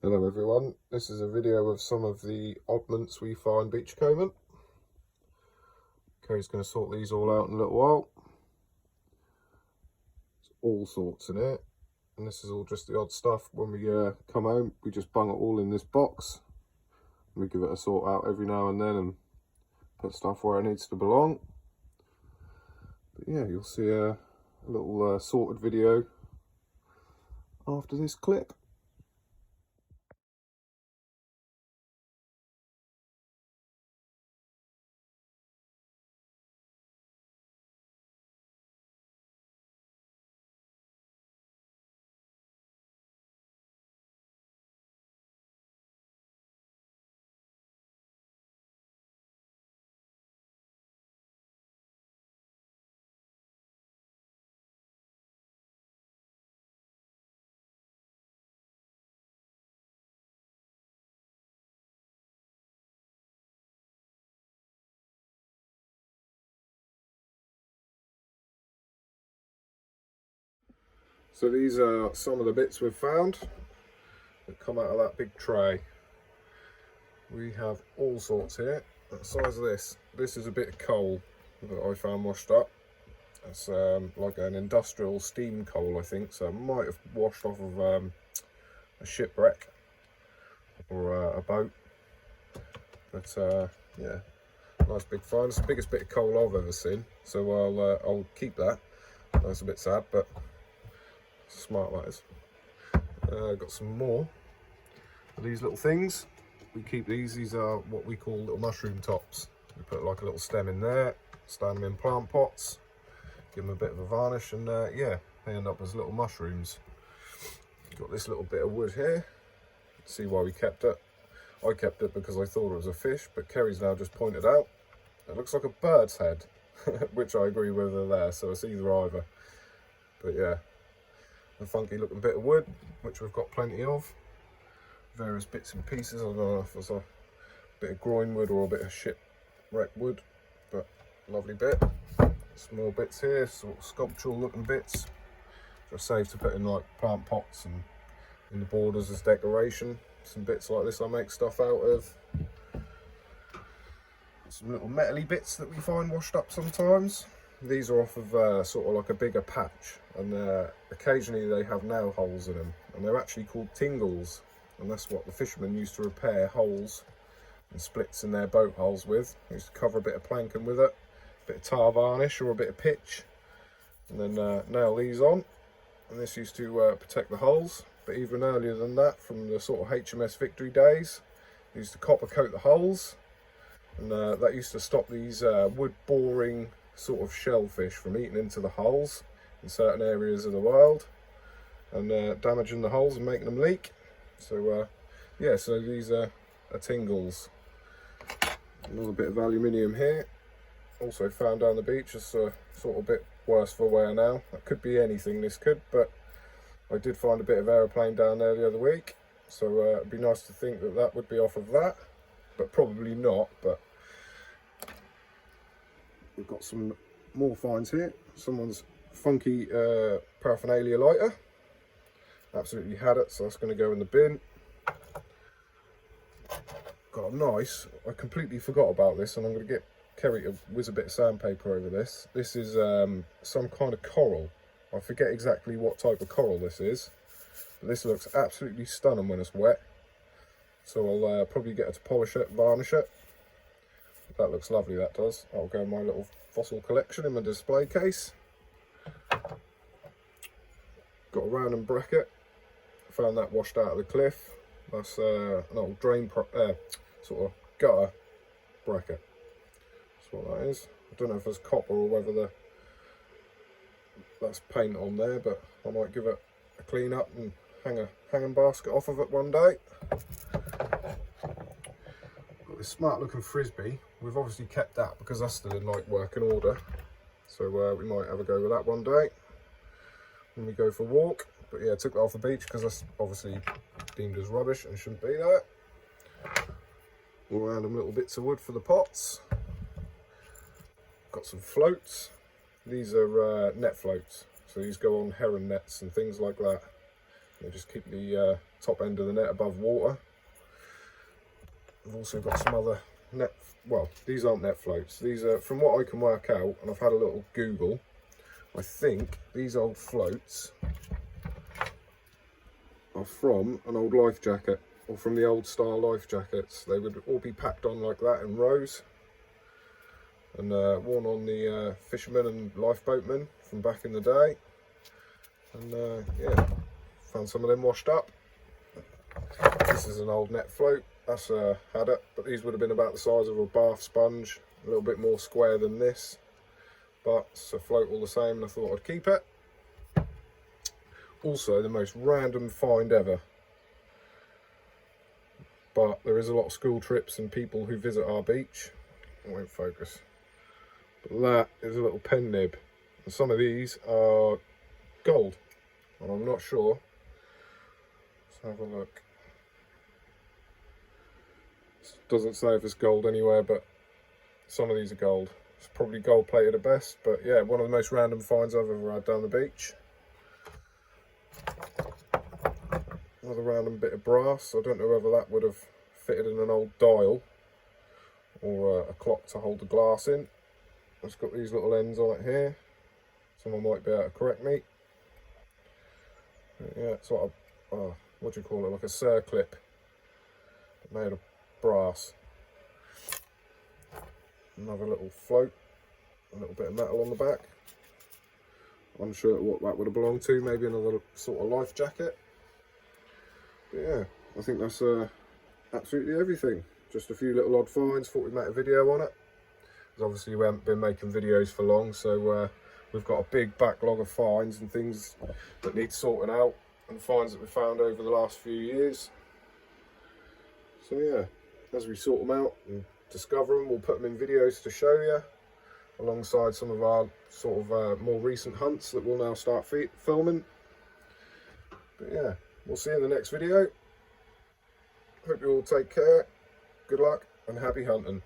Hello everyone, this is a video of some of the oddments we find beachcombing. Kerry's going to sort these all out in a little while. There's all sorts in it, and this is all just the odd stuff. When we come home, we just bung it all in this box. We give it a sort out every now and then and put stuff where it needs to belong. But yeah, you'll see a little sorted video after this clip. So these are some of the bits we've found that come out of that big tray. We have all sorts here. The size of this is a bit of coal that I found washed up. It's like an industrial steam coal, I think, so it might have washed off of a shipwreck or a boat. But yeah, nice big find. It's the biggest bit of coal I've ever seen, so I'll keep that. That's a bit sad, but smart that is. Got some more of these little things. We keep these are what we call little mushroom tops. We put like a little stem in there, stand them in plant pots, give them a bit of a varnish, and yeah, they end up as little mushrooms. Got this little bit of wood here. See why we kept it. I kept it because I thought it was a fish, but Kerry's now just pointed out it looks like a bird's head, which I agree with her there, so it's either. But yeah, a funky looking bit of wood, which we've got plenty of. Various bits and pieces. I don't know if it's a bit of groin wood or a bit of shipwreck wood, but lovely bit. Some more bits here, sort of sculptural looking bits, which are safe to put in like plant pots and in the borders as decoration. Some bits like this I make stuff out of. Some little metally bits that we find washed up sometimes. These are off of sort of like a bigger patch, and occasionally they have nail holes in them, and they're actually called tingles, and that's what the fishermen used to repair holes and splits in their boat hulls with. They used to cover a bit of planking with it, a bit of tar varnish or a bit of pitch, and then nail these on, and this used to protect the hulls. But even earlier than that, from the sort of HMS Victory days, they used to copper coat the hulls, and that used to stop these wood boring sort of shellfish from eating into the hulls in certain areas of the world and damaging the hulls and making them leak. So yeah, so these are tingles. Another bit of aluminium here, also found down the beach. It's sort of a bit worse for wear now. That could be anything, this could, but I did find a bit of aeroplane down there the other week, so it'd be nice to think that that would be off of that, but probably not. But we've got some more finds here. Someone's funky paraphernalia lighter. Absolutely had it, so that's going to go in the bin. Got a nice, I completely forgot about this, and I'm going to get Kerry to whiz a bit of sandpaper over this. This is some kind of coral. I forget exactly what type of coral this is, but this looks absolutely stunning when it's wet. So I'll probably get her to polish it, varnish it. That looks lovely, that does. I'll go in my little fossil collection in my display case. Got a random bracket. Found that washed out of the cliff. That's an old drain sort of gutter bracket. That's what that is. I don't know if it's copper or whether that's paint on there, but I might give it a clean up and hang a hanging basket off of it one day. Got this smart looking frisbee. We've obviously kept that because that's still in like working order, so we might have a go with that one day when we go for a walk. But yeah, I took that off the beach because that's obviously deemed as rubbish and shouldn't be there. All random little bits of wood for the pots. Got some floats. These are net floats, so these go on heron nets and things like that. They just keep the top end of the net above water. I've also got some other net, well, these aren't net floats. These are, from what I can work out, and I've had a little Google, I think these old floats are from an old life jacket, or from the old style life jackets. They would all be packed on like that in rows, and worn on the fishermen and lifeboatmen from back in the day. And yeah, found some of them washed up. This is an old net float. That's a haddock, but these would have been about the size of a bath sponge, a little bit more square than this, but it's a float all the same, and I thought I'd keep it. Also, the most random find ever, but there is a lot of school trips and people who visit our beach. I won't focus, but that is a little pen nib, and some of these are gold, and I'm not sure. Let's have a look. Doesn't say if it's gold anywhere, but some of these are gold. It's probably gold plated at best, but yeah, one of the most random finds I've ever had down the beach. Another random bit of brass. I don't know whether that would have fitted in an old dial or a clock to hold the glass in. It's got these little ends on it here. Someone might be able to correct me. But yeah, it's like a, what do you call it, like a circlip made of brass. Another little float, a little bit of metal on the back. Unsure what that would have belonged to, maybe another sort of life jacket. But yeah, I think that's absolutely everything. Just a few little odd finds, thought we'd make a video on it. Because obviously we haven't been making videos for long, so we've got a big backlog of finds and things that need sorting out, and finds that we found over the last few years. So yeah, as we sort them out and discover them, we'll put them in videos to show you, alongside some of our sort of more recent hunts that we'll now start filming. But yeah, we'll see you in the next video. Hope you all take care, good luck, and happy hunting.